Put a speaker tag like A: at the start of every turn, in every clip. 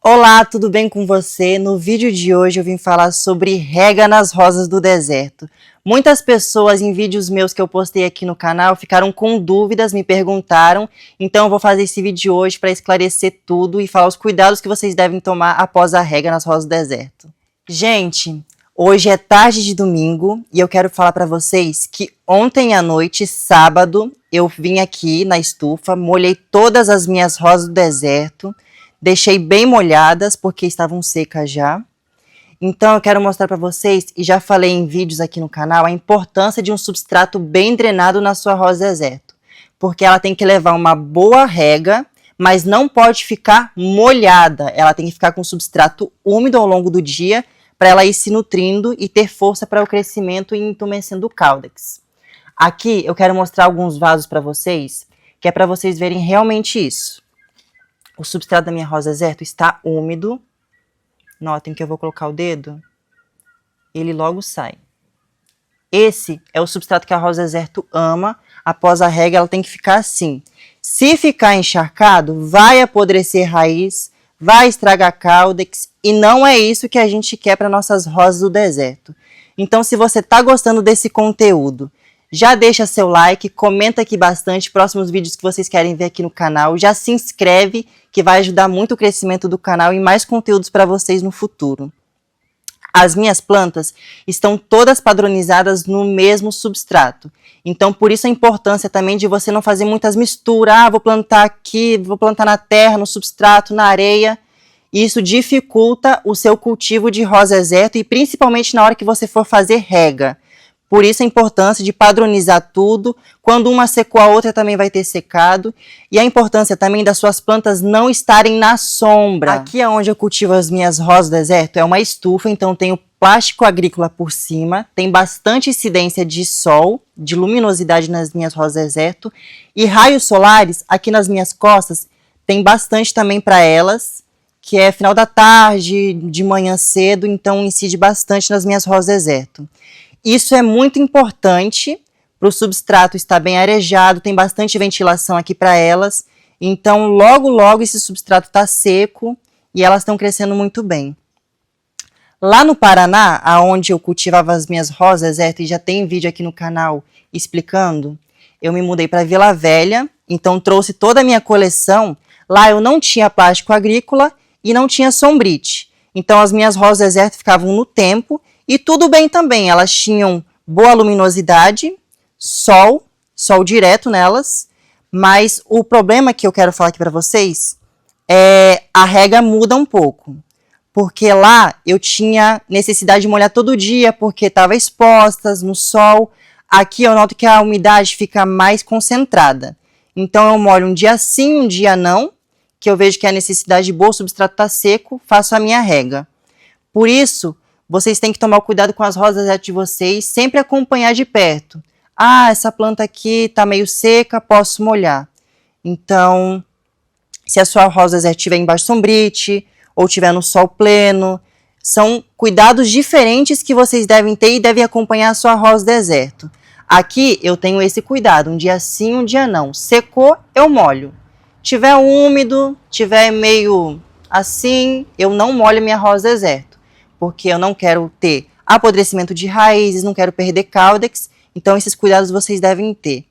A: Olá, tudo bem com você? No vídeo de hoje eu vim falar sobre rega nas rosas do deserto. Muitas pessoas em vídeos meus que eu postei aqui no canal ficaram com dúvidas, me perguntaram, então eu vou fazer esse vídeo hoje para esclarecer tudo e falar os cuidados que vocês devem tomar após a rega nas rosas do deserto. Gente, hoje é tarde de domingo e eu quero falar para vocês que ontem à noite, sábado, eu vim aqui na estufa, molhei todas as minhas rosas do deserto. Deixei bem molhadas, porque estavam secas já. Então, eu quero mostrar para vocês, e já falei em vídeos aqui no canal, a importância de um substrato bem drenado na sua rosa deserto. Porque ela tem que levar uma boa rega, mas não pode ficar molhada. Ela tem que ficar com substrato úmido ao longo do dia, para ela ir se nutrindo e ter força para o crescimento e entumecendo o caudex. Aqui, eu quero mostrar alguns vasos para vocês, que é para vocês verem realmente isso. O substrato da minha rosa deserto está úmido. Notem que eu vou colocar o dedo, ele logo sai. Esse é o substrato que a rosa deserto ama. Após a rega, ela tem que ficar assim. Se ficar encharcado, vai apodrecer raiz, vai estragar caudex, e não é isso que a gente quer para nossas rosas do deserto. Então, se você está gostando desse conteúdo, já deixa seu like, comenta aqui bastante próximos vídeos que vocês querem ver aqui no canal, já se inscreve, que vai ajudar muito o crescimento do canal e mais conteúdos para vocês no futuro. As minhas plantas estão todas padronizadas no mesmo substrato. Então, por isso a importância também de você não fazer muitas misturas. Ah, vou plantar aqui, vou plantar na terra, no substrato, na areia. Isso dificulta o seu cultivo de rosa deserto e principalmente na hora que você for fazer rega. Por isso a importância de padronizar tudo. Quando uma secou, a outra também vai ter secado. E a importância também das suas plantas não estarem na sombra. Aqui é onde eu cultivo as minhas rosas do deserto, é uma estufa, então tenho plástico agrícola por cima, tem bastante incidência de sol, de luminosidade nas minhas rosas do deserto. E raios solares, aqui nas minhas costas, tem bastante também para elas, que é final da tarde, de manhã cedo, então incide bastante nas minhas rosas do deserto. Isso é muito importante para o substrato estar bem arejado, tem bastante ventilação aqui para elas. Então, logo, logo esse substrato está seco e elas estão crescendo muito bem. Lá no Paraná, onde eu cultivava as minhas rosas deserto, e já tem vídeo aqui no canal explicando, eu me mudei para Vila Velha, então trouxe toda a minha coleção. Lá eu não tinha plástico agrícola e não tinha sombrite. Então, as minhas rosas deserto ficavam no tempo. E tudo bem também, elas tinham boa luminosidade, sol direto nelas, mas o problema que eu quero falar aqui para vocês é a rega muda um pouco, porque lá eu tinha necessidade de molhar todo dia, porque estava expostas no sol. Aqui eu noto que a umidade fica mais concentrada, então eu molho um dia sim, um dia não, que eu vejo que a necessidade boa, o substrato está seco, faço a minha rega. Por isso, vocês têm que tomar cuidado com as rosas deserto de vocês, sempre acompanhar de perto. Ah, essa planta aqui está meio seca, posso molhar. Então, se a sua rosa deserto estiver embaixo de sombrite, ou estiver no sol pleno, são cuidados diferentes que vocês devem ter e devem acompanhar a sua rosa deserto. Aqui eu tenho esse cuidado, um dia sim, um dia não. Secou, eu molho. Tiver úmido, tiver meio assim, eu não molho minha rosa deserto, porque eu não quero ter apodrecimento de raízes, não quero perder caudex, então esses cuidados vocês devem ter.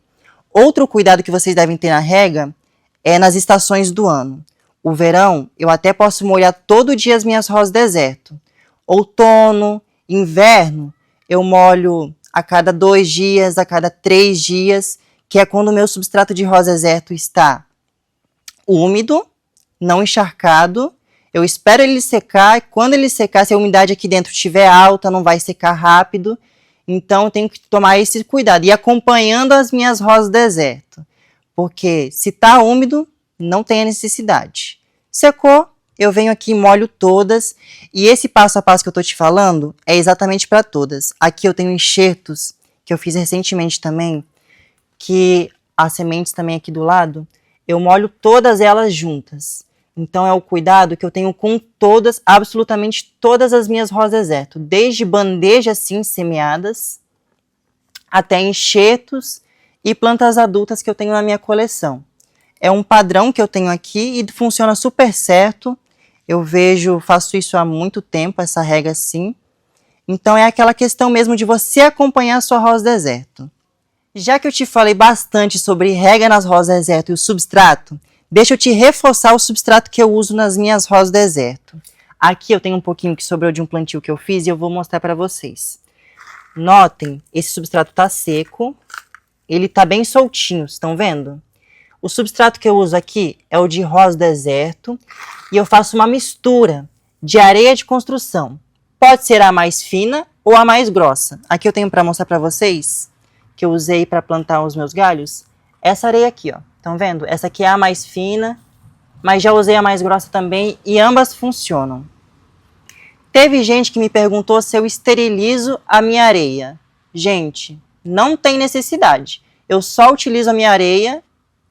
A: Outro cuidado que vocês devem ter na rega é nas estações do ano. O verão, eu até posso molhar todo dia as minhas rosas deserto. Outono, inverno, eu molho a cada 2 dias, a cada 3 dias, que é quando o meu substrato de rosa deserto está úmido, não encharcado. Eu espero ele secar, e quando ele secar, se a umidade aqui dentro estiver alta, não vai secar rápido. Então, eu tenho que tomar esse cuidado. E acompanhando as minhas rosas deserto. Porque se está úmido, não tem a necessidade. Secou, eu venho aqui e molho todas. E esse passo a passo que eu estou te falando é exatamente para todas. Aqui eu tenho enxertos, que eu fiz recentemente também, que as sementes também aqui do lado, eu molho todas elas juntas. Então, é o cuidado que eu tenho com todas, absolutamente todas as minhas rosas deserto. Desde bandejas assim, semeadas, até enxertos e plantas adultas que eu tenho na minha coleção. É um padrão que eu tenho aqui e funciona super certo. Eu faço isso há muito tempo, essa rega assim. Então é aquela questão mesmo de você acompanhar a sua rosa deserto. Já que eu te falei bastante sobre rega nas rosas deserto e o substrato, deixa eu te reforçar o substrato que eu uso nas minhas rosas deserto. Aqui eu tenho um pouquinho que sobrou de um plantio que eu fiz e eu vou mostrar para vocês. Notem, esse substrato tá seco, ele tá bem soltinho, estão vendo? O substrato que eu uso aqui é o de rosa deserto e eu faço uma mistura de areia de construção. Pode ser a mais fina ou a mais grossa. Aqui eu tenho para mostrar para vocês, que eu usei para plantar os meus galhos, essa areia aqui, ó. Estão vendo? Essa aqui é a mais fina, mas já usei a mais grossa também e ambas funcionam. Teve gente que me perguntou se eu esterilizo a minha areia. Gente, não tem necessidade. Eu só utilizo a minha areia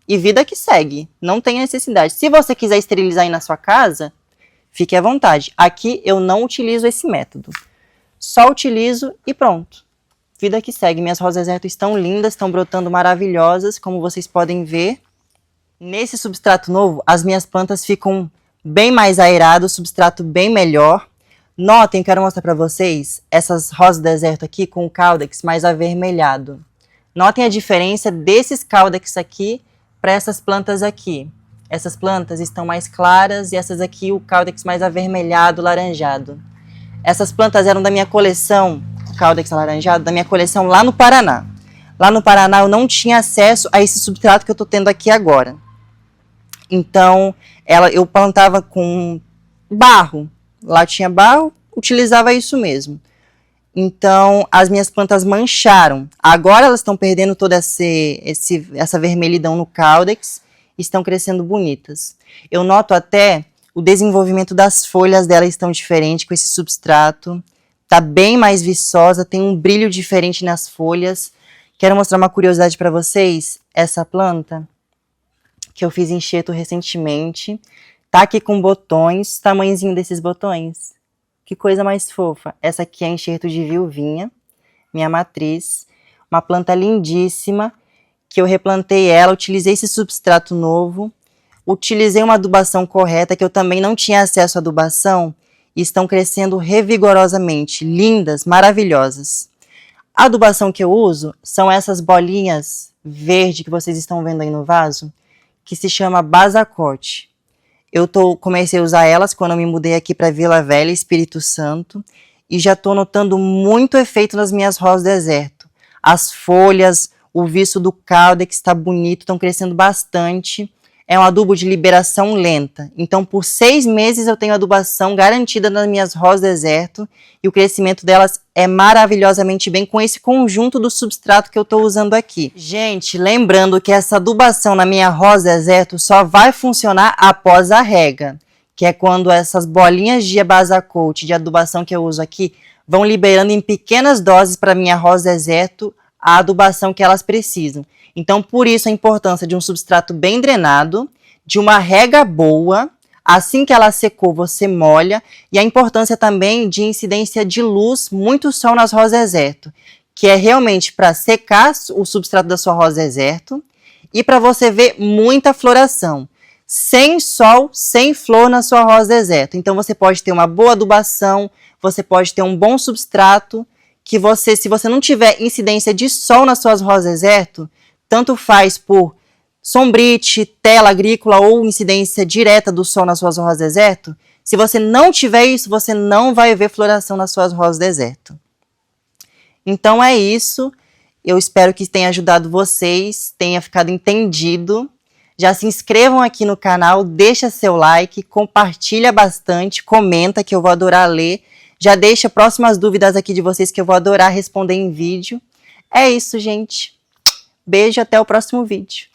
A: e vida que segue. Não tem necessidade. Se você quiser esterilizar aí na sua casa, fique à vontade. Aqui eu não utilizo esse método. Só utilizo e pronto. Vida que segue. Minhas rosas deserto estão lindas, estão brotando maravilhosas, como vocês podem ver. Nesse substrato novo, as minhas plantas ficam bem mais aeradas, o substrato bem melhor. Notem, quero mostrar para vocês essas rosas deserto aqui com o caudex mais avermelhado. Notem a diferença desses caudex aqui para essas plantas aqui. Essas plantas estão mais claras e essas aqui o caudex mais avermelhado, laranjado. Essas plantas eram da minha coleção, o caudex alaranjado, da minha coleção lá no Paraná. Lá no Paraná eu não tinha acesso a esse substrato que eu estou tendo aqui agora. Então, eu plantava com barro. Lá tinha barro, utilizava isso mesmo. Então, as minhas plantas mancharam. Agora elas estão perdendo toda essa vermelhidão no caudex e estão crescendo bonitas. Eu noto até o desenvolvimento das folhas dela estão diferente com esse substrato. Tá bem mais viçosa, tem um brilho diferente nas folhas. Quero mostrar uma curiosidade para vocês. Essa planta, que eu fiz enxerto recentemente, tá aqui com botões, tamanhozinho desses botões. Que coisa mais fofa. Essa aqui é enxerto de viuvinha, minha matriz. Uma planta lindíssima, que eu replantei ela, utilizei esse substrato novo, utilizei uma adubação correta, que eu também não tinha acesso à adubação, e estão crescendo revigorosamente, lindas, maravilhosas. A adubação que eu uso são essas bolinhas verde que vocês estão vendo aí no vaso, que se chama Basacorte. Comecei a usar elas quando eu me mudei aqui para Vila Velha, Espírito Santo, e já estou notando muito efeito nas minhas rosas deserto. As folhas, o viço do caudex está bonito, estão crescendo bastante. É um adubo de liberação lenta. Então, por 6 meses eu tenho adubação garantida nas minhas rosas deserto e o crescimento delas é maravilhosamente bem com esse conjunto do substrato que eu estou usando aqui. Gente, lembrando que essa adubação na minha rosa deserto só vai funcionar após a rega, que é quando essas bolinhas de Basacoat de adubação que eu uso aqui vão liberando em pequenas doses para minha rosa deserto a adubação que elas precisam. Então, por isso a importância de um substrato bem drenado, de uma rega boa, assim que ela secou você molha, e a importância também de incidência de luz, muito sol nas rosas deserto, que é realmente para secar o substrato da sua rosa deserto e para você ver muita floração. Sem sol, sem flor na sua rosa deserto. Então você pode ter uma boa adubação, você pode ter um bom substrato, que se você não tiver incidência de sol nas suas rosas deserto, tanto faz por sombrite, tela agrícola ou incidência direta do sol nas suas rosas deserto, se você não tiver isso, você não vai ver floração nas suas rosas deserto. Então é isso, eu espero que tenha ajudado vocês, tenha ficado entendido. Já se inscrevam aqui no canal, deixa seu like, compartilha bastante, comenta que eu vou adorar ler. Já deixa próximas dúvidas aqui de vocês que eu vou adorar responder em vídeo. É isso, gente. Beijo, até o próximo vídeo.